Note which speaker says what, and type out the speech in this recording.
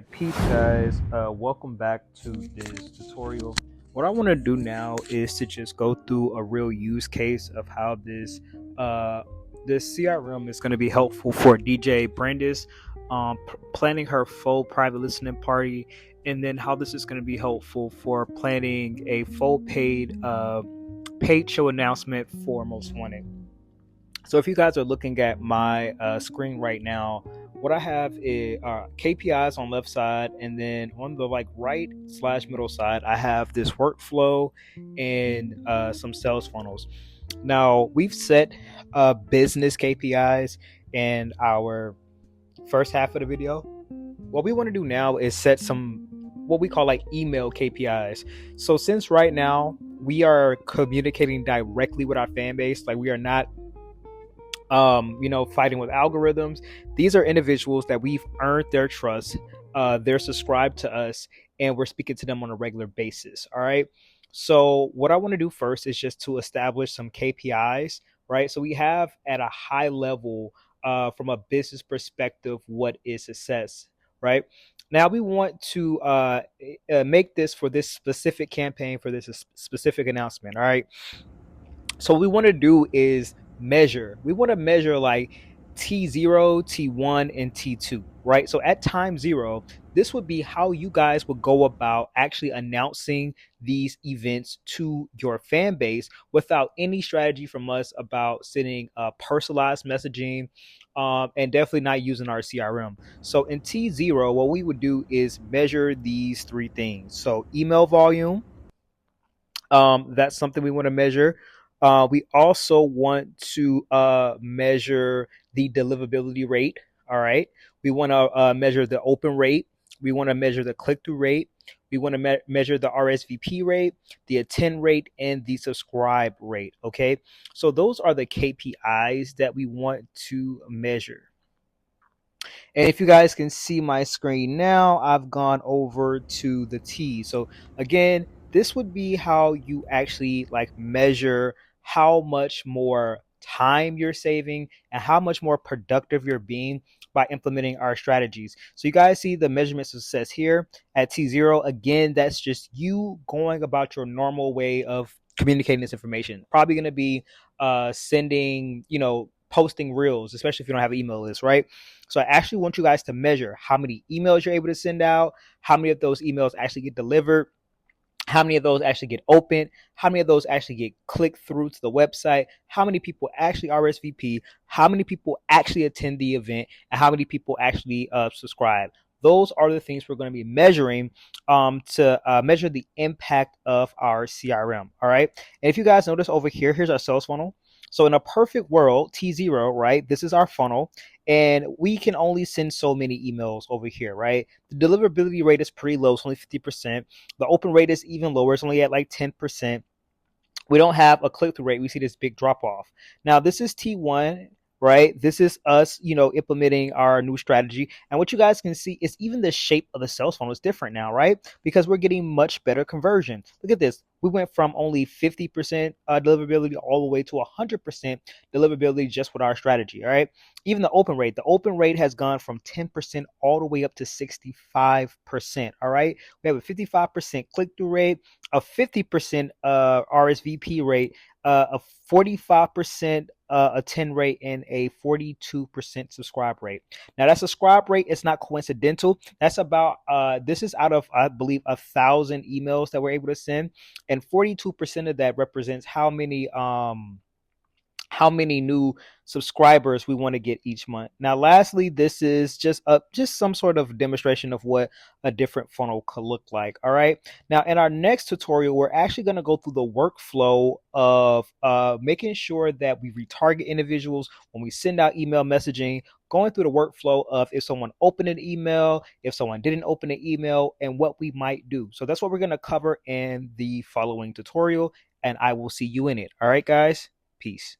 Speaker 1: Peace guys, welcome back to this tutorial. What I want to do now is to just go through a real use case of how this CRM is going to be helpful for DJ Brandis planning her full private listening party, and then how this is going to be helpful for planning a full paid show announcement for Most Wanted. So if you guys are looking at my screen right now, what I have is KPIs on left side, and then on the right/middle side, I have this workflow and some sales funnels. Now we've set business KPIs in our first half of the video. What we want to do now is set some what we call like email KPIs. So since right now we are communicating directly with our fan base, like we are not fighting with algorithms. These are individuals that we've earned their trust. They're subscribed to us, and we're speaking to them on a regular basis. All right. So what I want to do first is just to establish some KPIs, right? So we have at a high level, from a business perspective, what is success, right? Now we want to make this for this specific campaign, for this specific announcement. All right. So what we want to do is measure. We want to measure like T0, T1, and T2, right? So at time zero, this would be how you guys would go about actually announcing these events to your fan base without any strategy from us about sending personalized messaging, and definitely not using our CRM. So in T0, what we would do is measure these three things. So email volume, that's something we want to measure. We also want to measure the deliverability rate. All right. We want to measure the open rate. We want to measure the click through rate. We want to measure the RSVP rate, the attend rate, and the subscribe rate. Okay. So those are the KPIs that we want to measure. And if you guys can see my screen now, I've gone over to the T. So again, this would be how you actually like measure how much more time you're saving and how much more productive you're being by implementing our strategies. So you guys see the measurement success here at T0. Again, that's just you going about your normal way of communicating this information. Probably going to be sending, posting reels, especially if you don't have an email list, right? So I actually want you guys to measure how many emails you're able to send out, how many of those emails actually get delivered, how many of those actually get opened, how many of those actually get clicked through to the website, how many people actually RSVP, how many people actually attend the event, and how many people actually subscribe. Those are the things we're going to be measuring to measure the impact of our CRM. All right. And if you guys notice over here, here's our sales funnel. So in a perfect world, T0, right, this is our funnel, and we can only send so many emails over here, right? The deliverability rate is pretty low, it's only 50%. The open rate is even lower, it's only at like 10%. We don't have a click-through rate. We see this big drop-off. Now, this is T1, right? This is us, implementing our new strategy. And what you guys can see is even the shape of the sales funnel is different now, right? Because we're getting much better conversion. Look at this. We went from only 50% deliverability all the way to 100% deliverability just with our strategy, all right? Even the open rate has gone from 10% all the way up to 65%, all right? We have a 55% click-through rate, a 50% RSVP rate, a 45% attend rate, and a 42% subscribe rate. Now that subscribe rate is not coincidental. That's about this is out of, I believe, 1,000 emails that we're able to send, and 42% of that represents how many new subscribers we want to get each month. Now, lastly, this is just some sort of demonstration of what a different funnel could look like. All right. Now, in our next tutorial, we're actually going to go through the workflow of making sure that we retarget individuals when we send out email messaging, going through the workflow of if someone opened an email, if someone didn't open an email, and what we might do. So that's what we're going to cover in the following tutorial, and I will see you in it. All right, guys. Peace.